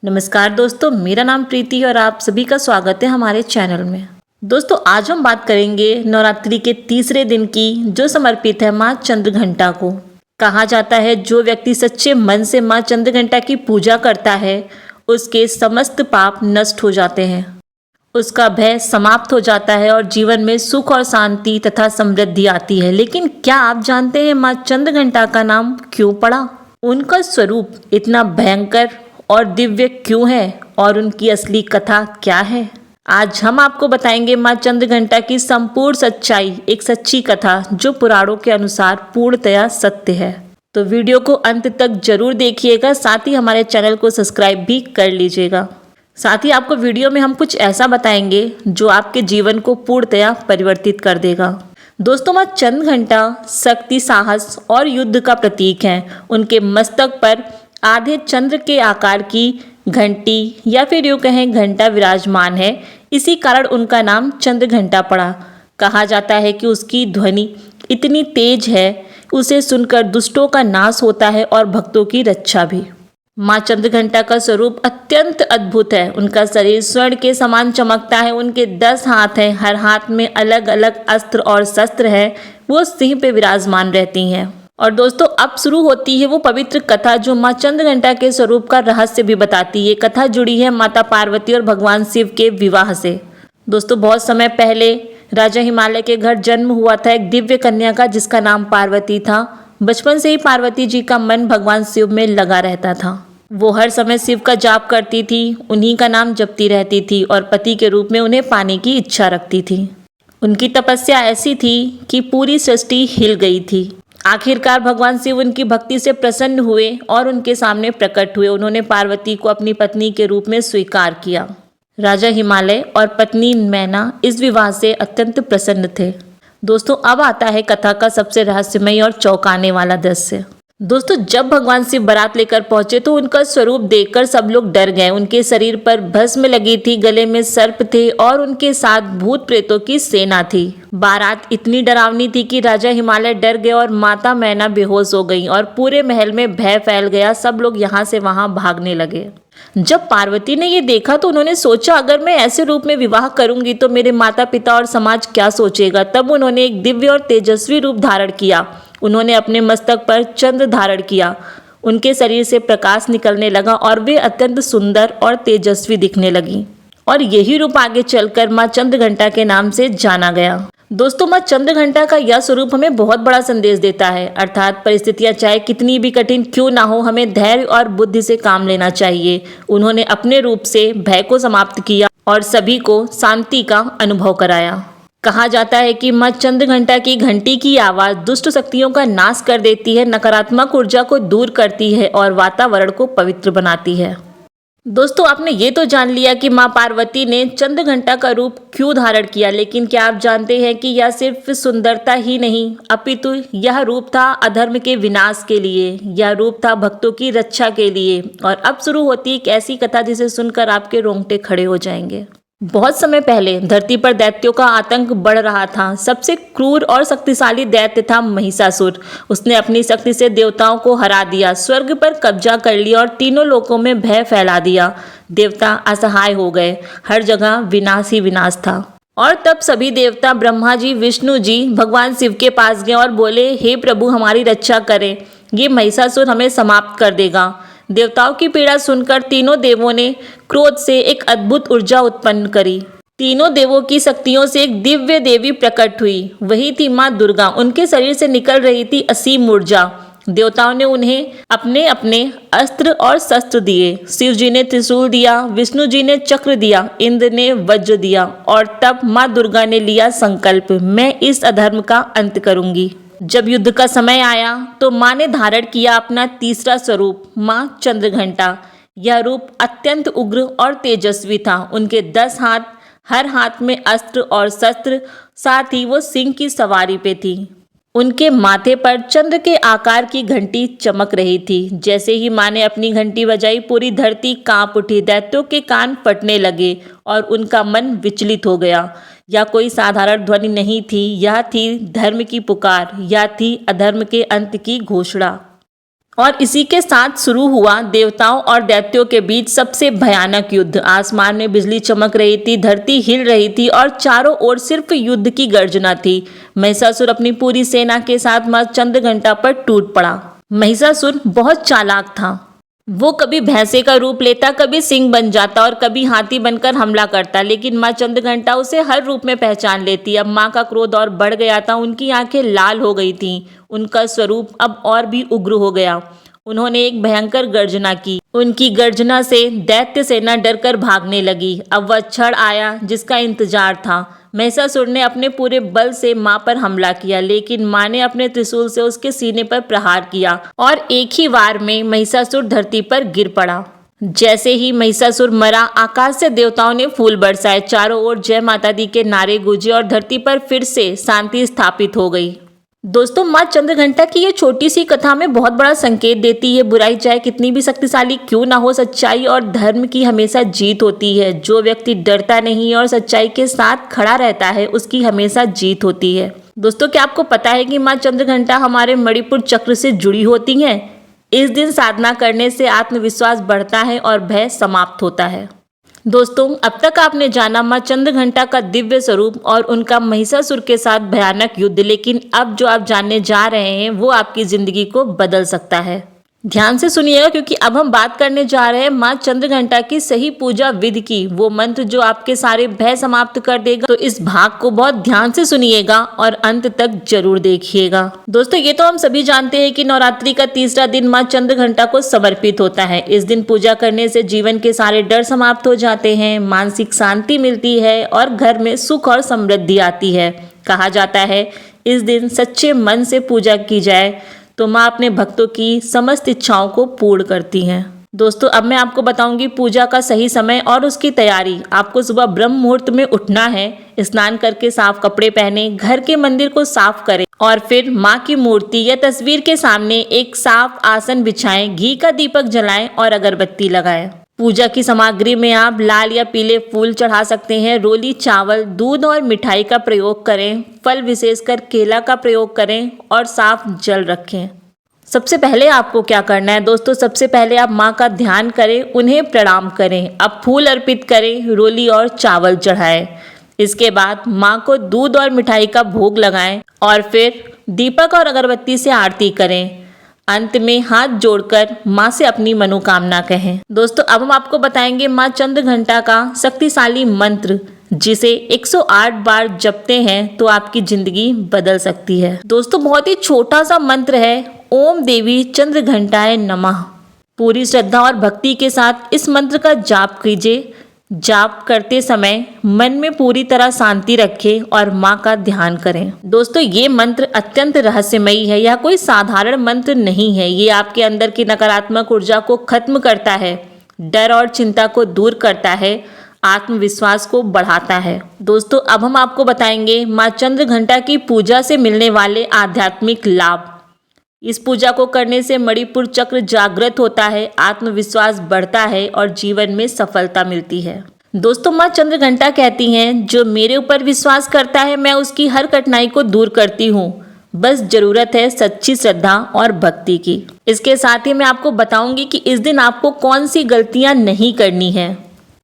नमस्कार दोस्तों, मेरा नाम प्रीति और आप सभी का स्वागत है हमारे चैनल में। दोस्तों, आज हम बात करेंगे नवरात्रि के तीसरे दिन की, जो समर्पित है माँ चंद्रघंटा को। कहा जाता है जो व्यक्ति सच्चे मन से माँ चंद्रघंटा की पूजा करता है उसके समस्त पाप नष्ट हो जाते हैं, उसका भय समाप्त हो जाता है और जीवन में सुख और शांति तथा समृद्धि आती है। लेकिन क्या आप जानते हैं माँ चंद्रघंटा का नाम क्यों पड़ा? उनका स्वरूप इतना भयंकर और दिव्य क्यों है और उनकी असली कथा क्या है? आज हम आपको बताएंगे माँ चंद्रघंटा की संपूर्ण सच्चाई, एक सच्ची कथा जो पुराणों के अनुसार पूर्णतया सत्य है। तो वीडियो को अंत तक जरूर देखिएगा, साथ ही हमारे चैनल को सब्सक्राइब भी कर लीजिएगा। साथ ही आपको वीडियो में हम कुछ ऐसा बताएंगे जो आपके जीवन को पूर्णतया परिवर्तित कर देगा। दोस्तों, माँ चंद्रघंटा शक्ति, साहस और युद्ध का प्रतीक है। उनके मस्तक पर आधे चंद्र के आकार की घंटी या फिर यूँ कहें घंटा विराजमान है। इसी कारण उनका नाम चंद्रघंटा पड़ा। कहा जाता है कि उसकी ध्वनि इतनी तेज है, उसे सुनकर दुष्टों का नाश होता है और भक्तों की रक्षा भी। माँ चंद्रघंटा का स्वरूप अत्यंत अद्भुत है। उनका शरीर स्वर्ण के समान चमकता है। उनके 10 हाथ हैं, हर हाथ में अलग अलग अस्त्र और शस्त्र है। वो सिंह पे विराजमान रहती हैं। और दोस्तों, अब शुरू होती है वो पवित्र कथा जो माँ चंद्रघंटा के स्वरूप का रहस्य भी बताती है। ये कथा जुड़ी है माता पार्वती और भगवान शिव के विवाह से। दोस्तों, बहुत समय पहले राजा हिमालय के घर जन्म हुआ था एक दिव्य कन्या का, जिसका नाम पार्वती था। बचपन से ही पार्वती जी का मन भगवान शिव में लगा रहता था। वो हर समय शिव का जाप करती थी, उन्हीं का नाम जपती रहती थी और पति के रूप में उन्हें पाने की इच्छा रखती थी। उनकी तपस्या ऐसी थी कि पूरी सृष्टि हिल गई थी। आखिरकार भगवान शिव उनकी भक्ति से प्रसन्न हुए और उनके सामने प्रकट हुए। उन्होंने पार्वती को अपनी पत्नी के रूप में स्वीकार किया। राजा हिमालय और पत्नी मैना इस विवाह से अत्यंत प्रसन्न थे। दोस्तों, अब आता है कथा का सबसे रहस्यमय और चौंकाने वाला दृश्य। दोस्तों, जब भगवान शिव बारात लेकर पहुंचे तो उनका स्वरूप देखकर सब लोग डर गए। उनके शरीर पर भस्म लगी थी, गले में सर्प थे और उनके साथ भूत प्रेतों की सेना थी। बारात इतनी डरावनी थी कि राजा हिमालय डर गए और माता मैना बेहोश हो गई और पूरे महल में भय फैल गया। सब लोग यहाँ से वहाँ भागने लगे। जब पार्वती ने ये देखा तो उन्होंने सोचा, अगर मैं ऐसे रूप में विवाह करूंगी तो मेरे माता पिता और समाज क्या सोचेगा। तब उन्होंने एक दिव्य और तेजस्वी रूप धारण किया। उन्होंने अपने मस्तक पर चंद्र धारण किया। उनके शरीर से प्रकाश निकलने लगा और वे अत्यंत सुंदर और तेजस्वी दिखने लगी। और यही रूप आगे चलकर माँ चंद्रघंटा के नाम से जाना गया। दोस्तों, माँ चंद्रघंटा का यह स्वरूप हमें बहुत बड़ा संदेश देता है, अर्थात परिस्थितियां चाहे कितनी भी कठिन क्यों ना हो, हमें धैर्य और बुद्धि से काम लेना चाहिए। उन्होंने अपने रूप से भय को समाप्त किया और सभी को शांति का अनुभव कराया। कहा जाता है कि माँ चंद्रघंटा की घंटी की आवाज़ दुष्ट शक्तियों का नाश कर देती है, नकारात्मक ऊर्जा को दूर करती है और वातावरण को पवित्र बनाती है। दोस्तों, आपने ये तो जान लिया कि माँ पार्वती ने चंद्रघंटा का रूप क्यों धारण किया, लेकिन क्या आप जानते हैं कि यह सिर्फ सुंदरता ही नहीं, अपितु यह रूप था अधर्म के विनाश के लिए। यह रूप था भक्तों की रक्षा के लिए। और अब शुरू होती एक ऐसी कथा जिसे सुनकर आपके रोंगटे खड़े हो जाएंगे। बहुत समय पहले धरती पर दैत्यों का आतंक बढ़ रहा था। सबसे क्रूर और शक्तिशाली दैत्य था महिषासुर। उसने अपनी शक्ति से देवताओं को हरा दिया, स्वर्ग पर कब्जा कर लिया और तीनों लोकों में भय फैला दिया। देवता असहाय हो गए, हर जगह विनाश ही विनाश था। और तब सभी देवता ब्रह्मा जी, विष्णु जी भगवान शिव के पास गए और बोले, हे प्रभु, हमारी रक्षा करें, ये महिषासुर हमें समाप्त कर देगा। देवताओं की पीड़ा सुनकर तीनों देवों ने क्रोध से एक अद्भुत ऊर्जा उत्पन्न करी। तीनों देवों की शक्तियों से एक दिव्य देवी प्रकट हुई। वही थी माँ दुर्गा। उनके शरीर से निकल रही थी असीम ऊर्जा। देवताओं ने उन्हें अपने अपने अस्त्र और शस्त्र दिए। शिव जी ने त्रिशूल दिया, विष्णु जी ने चक्र दिया, इंद्र ने वज्र दिया। और तब माँ दुर्गा ने लिया संकल्प, मैं इस अधर्म का अंत करूंगी। जब युद्ध का समय आया तो माँ ने धारण किया अपना तीसरा स्वरूप, माँ चंद्रघंटा। यह रूप अत्यंत उग्र और तेजस्वी था। उनके 10 हाथ, हर हाथ में अस्त्र और शस्त्र, साथ ही वो सिंह की सवारी पे थी। उनके माथे पर चंद्र के आकार की घंटी चमक रही थी। जैसे ही माँ ने अपनी घंटी बजाई, पूरी धरती कांप उठी। दैत्यों के कान फटने लगे और उनका मन विचलित हो गया। यह कोई साधारण ध्वनि नहीं थी, यह थी धर्म की पुकार, यह थी अधर्म के अंत की घोषणा। और इसी के साथ शुरू हुआ देवताओं और दैत्यों के बीच सबसे भयानक युद्ध। आसमान में बिजली चमक रही थी, धरती हिल रही थी और चारों ओर सिर्फ युद्ध की गर्जना थी। महिषासुर अपनी पूरी सेना के साथ मां चंद्रघंटा पर टूट पड़ा। महिषासुर बहुत चालाक था। वो कभी भैंसे का रूप लेता, कभी सिंह बन जाता और कभी हाथी बनकर हमला करता, लेकिन मां चंद्रघंटा उसे हर रूप में पहचान लेती। अब मां का क्रोध और बढ़ गया था, उनकी आंखें लाल हो गई थीं, उनका स्वरूप अब और भी उग्र हो गया। उन्होंने एक भयंकर गर्जना की। उनकी गर्जना से दैत्य सेना डरकर भागने लगी। अब वह क्षण आया जिसका इंतजार था। महिषासुर ने अपने पूरे बल से मां पर हमला किया, लेकिन मां ने अपने त्रिशूल से उसके सीने पर प्रहार किया और एक ही वार में महिषासुर धरती पर गिर पड़ा। जैसे ही महिषासुर मरा, आकाश से देवताओं ने फूल बरसाए, चारों ओर जय माता दी के नारे गूंजे और धरती पर फिर से शांति स्थापित हो गई। दोस्तों, मां चंद्रघंटा की ये छोटी सी कथा में बहुत बड़ा संकेत देती है। बुराई चाहे कितनी भी शक्तिशाली क्यों ना हो, सच्चाई और धर्म की हमेशा जीत होती है। जो व्यक्ति डरता नहीं और सच्चाई के साथ खड़ा रहता है, उसकी हमेशा जीत होती है। दोस्तों, क्या आपको पता है कि मां चंद्रघंटा हमारे मणिपुर चक्र से जुड़ी होती हैं? इस दिन साधना करने से आत्मविश्वास बढ़ता है और भय समाप्त होता है। दोस्तों, अब तक आपने जाना मां चंद्रघंटा का दिव्य स्वरूप और उनका महिषासुर के साथ भयानक युद्ध, लेकिन अब जो आप जानने जा रहे हैं वो आपकी जिंदगी को बदल सकता है। ध्यान से सुनिएगा, क्योंकि अब हम बात करने जा रहे हैं मां चंद्रघंटा की सही पूजा विधि की, वो मंत्र जो आपके सारे भय समाप्त कर देगा। तो इस भाग को बहुत ध्यान से सुनिएगा और अंत तक जरूर देखिएगा। दोस्तों, ये तो हम सभी जानते हैं कि नवरात्रि का तीसरा दिन मां चंद्रघंटा को समर्पित होता है। इस दिन पूजा करने से जीवन के सारे डर समाप्त हो जाते हैं, मानसिक शांति मिलती है और घर में सुख और समृद्धि आती है। कहा जाता है इस दिन सच्चे मन से पूजा की जाए तो माँ अपने भक्तों की समस्त इच्छाओं को पूर्ण करती हैं। दोस्तों, अब मैं आपको बताऊंगी पूजा का सही समय और उसकी तैयारी। आपको सुबह ब्रह्म मुहूर्त में उठना है, स्नान करके साफ कपड़े पहने, घर के मंदिर को साफ करें और फिर माँ की मूर्ति या तस्वीर के सामने एक साफ आसन बिछाएं, घी का दीपक जलाएं और अगरबत्ती लगाएं। पूजा की सामग्री में आप लाल या पीले फूल चढ़ा सकते हैं। रोली चावल, दूध और मिठाई का प्रयोग करें। फल विशेषकर केला का प्रयोग करें और साफ जल रखें। सबसे पहले आपको क्या करना है दोस्तों, सबसे पहले आप माँ का ध्यान करें, उन्हें प्रणाम करें, अब फूल अर्पित करें, रोली और चावल चढ़ाएं। इसके बाद माँ को दूध और मिठाई का भोग लगाएं और फिर दीपक और अगरबत्ती से आरती करें। अंत में हाथ जोड़कर माँ से अपनी मनोकामना कहें। दोस्तों, अब हम आपको बताएंगे माँ चंद्रघंटा का शक्तिशाली मंत्र, जिसे 108 बार जपते हैं तो आपकी जिंदगी बदल सकती है। दोस्तों, बहुत ही छोटा सा मंत्र है, ओम देवी चंद्रघंटाय नमः। पूरी श्रद्धा और भक्ति के साथ इस मंत्र का जाप कीजिए। जाप करते समय मन में पूरी तरह शांति रखें और माँ का ध्यान करें। दोस्तों, ये मंत्र अत्यंत रहस्यमयी है, यह कोई साधारण मंत्र नहीं है। ये आपके अंदर की नकारात्मक ऊर्जा को खत्म करता है, डर और चिंता को दूर करता है, आत्मविश्वास को बढ़ाता है। दोस्तों, अब हम आपको बताएंगे माँ चंद्रघंटा की पूजा से मिलने वाले आध्यात्मिक लाभ। इस पूजा को करने से मणिपुर चक्र जागृत होता है, आत्मविश्वास बढ़ता है और जीवन में सफलता मिलती है। दोस्तों, माँ चंद्रघंटा कहती हैं, जो मेरे ऊपर विश्वास करता है मैं उसकी हर कठिनाई को दूर करती हूँ, बस जरूरत है सच्ची श्रद्धा और भक्ति की। इसके साथ ही मैं आपको बताऊंगी कि इस दिन आपको कौन सी गलतियाँ नहीं करनी है।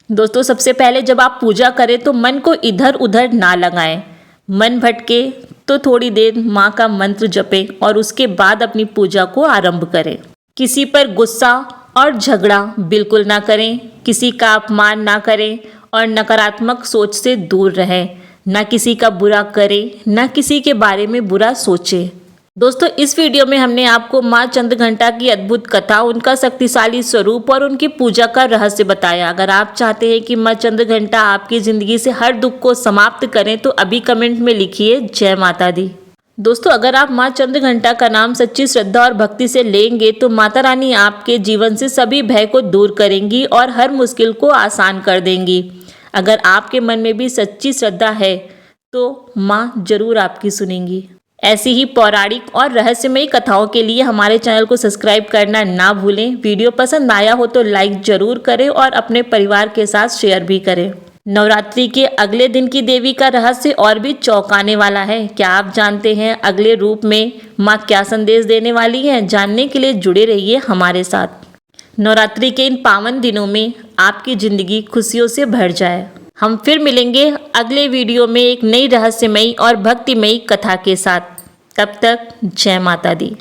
दोस्तों, सबसे पहले जब आप पूजा करें तो मन को इधर उधर ना लगाएं। मन भटके तो थोड़ी देर माँ का मंत्र जपें और उसके बाद अपनी पूजा को आरंभ करें। किसी पर गुस्सा और झगड़ा बिल्कुल ना करें, किसी का अपमान ना करें और नकारात्मक सोच से दूर रहें। ना किसी का बुरा करें, ना किसी के बारे में बुरा सोचें। दोस्तों, इस वीडियो में हमने आपको माँ चंद्रघंटा की अद्भुत कथा, उनका शक्तिशाली स्वरूप और उनकी पूजा का रहस्य बताया। अगर आप चाहते हैं कि माँ चंद्रघंटा आपकी ज़िंदगी से हर दुख को समाप्त करें तो अभी कमेंट में लिखिए जय माता दी। दोस्तों, अगर आप माँ चंद्रघंटा का नाम सच्ची श्रद्धा और भक्ति से लेंगे तो माता रानी आपके जीवन से सभी भय को दूर करेंगी और हर मुश्किल को आसान कर देंगी। अगर आपके मन में भी सच्ची श्रद्धा है तो माँ जरूर आपकी सुनेंगी। ऐसी ही पौराणिक और रहस्यमयी कथाओं के लिए हमारे चैनल को सब्सक्राइब करना ना भूलें। वीडियो पसंद आया हो तो लाइक जरूर करें और अपने परिवार के साथ शेयर भी करें। नवरात्रि के अगले दिन की देवी का रहस्य और भी चौंकाने वाला है। क्या आप जानते हैं अगले रूप में माँ क्या संदेश देने वाली है? जानने के लिए जुड़े रहिए हमारे साथ। नवरात्रि के इन पावन दिनों में आपकी ज़िंदगी खुशियों से भर जाए। हम फिर मिलेंगे अगले वीडियो में एक नई रहस्यमयी और भक्तिमयी कथा के साथ। तब तक जय माता दी।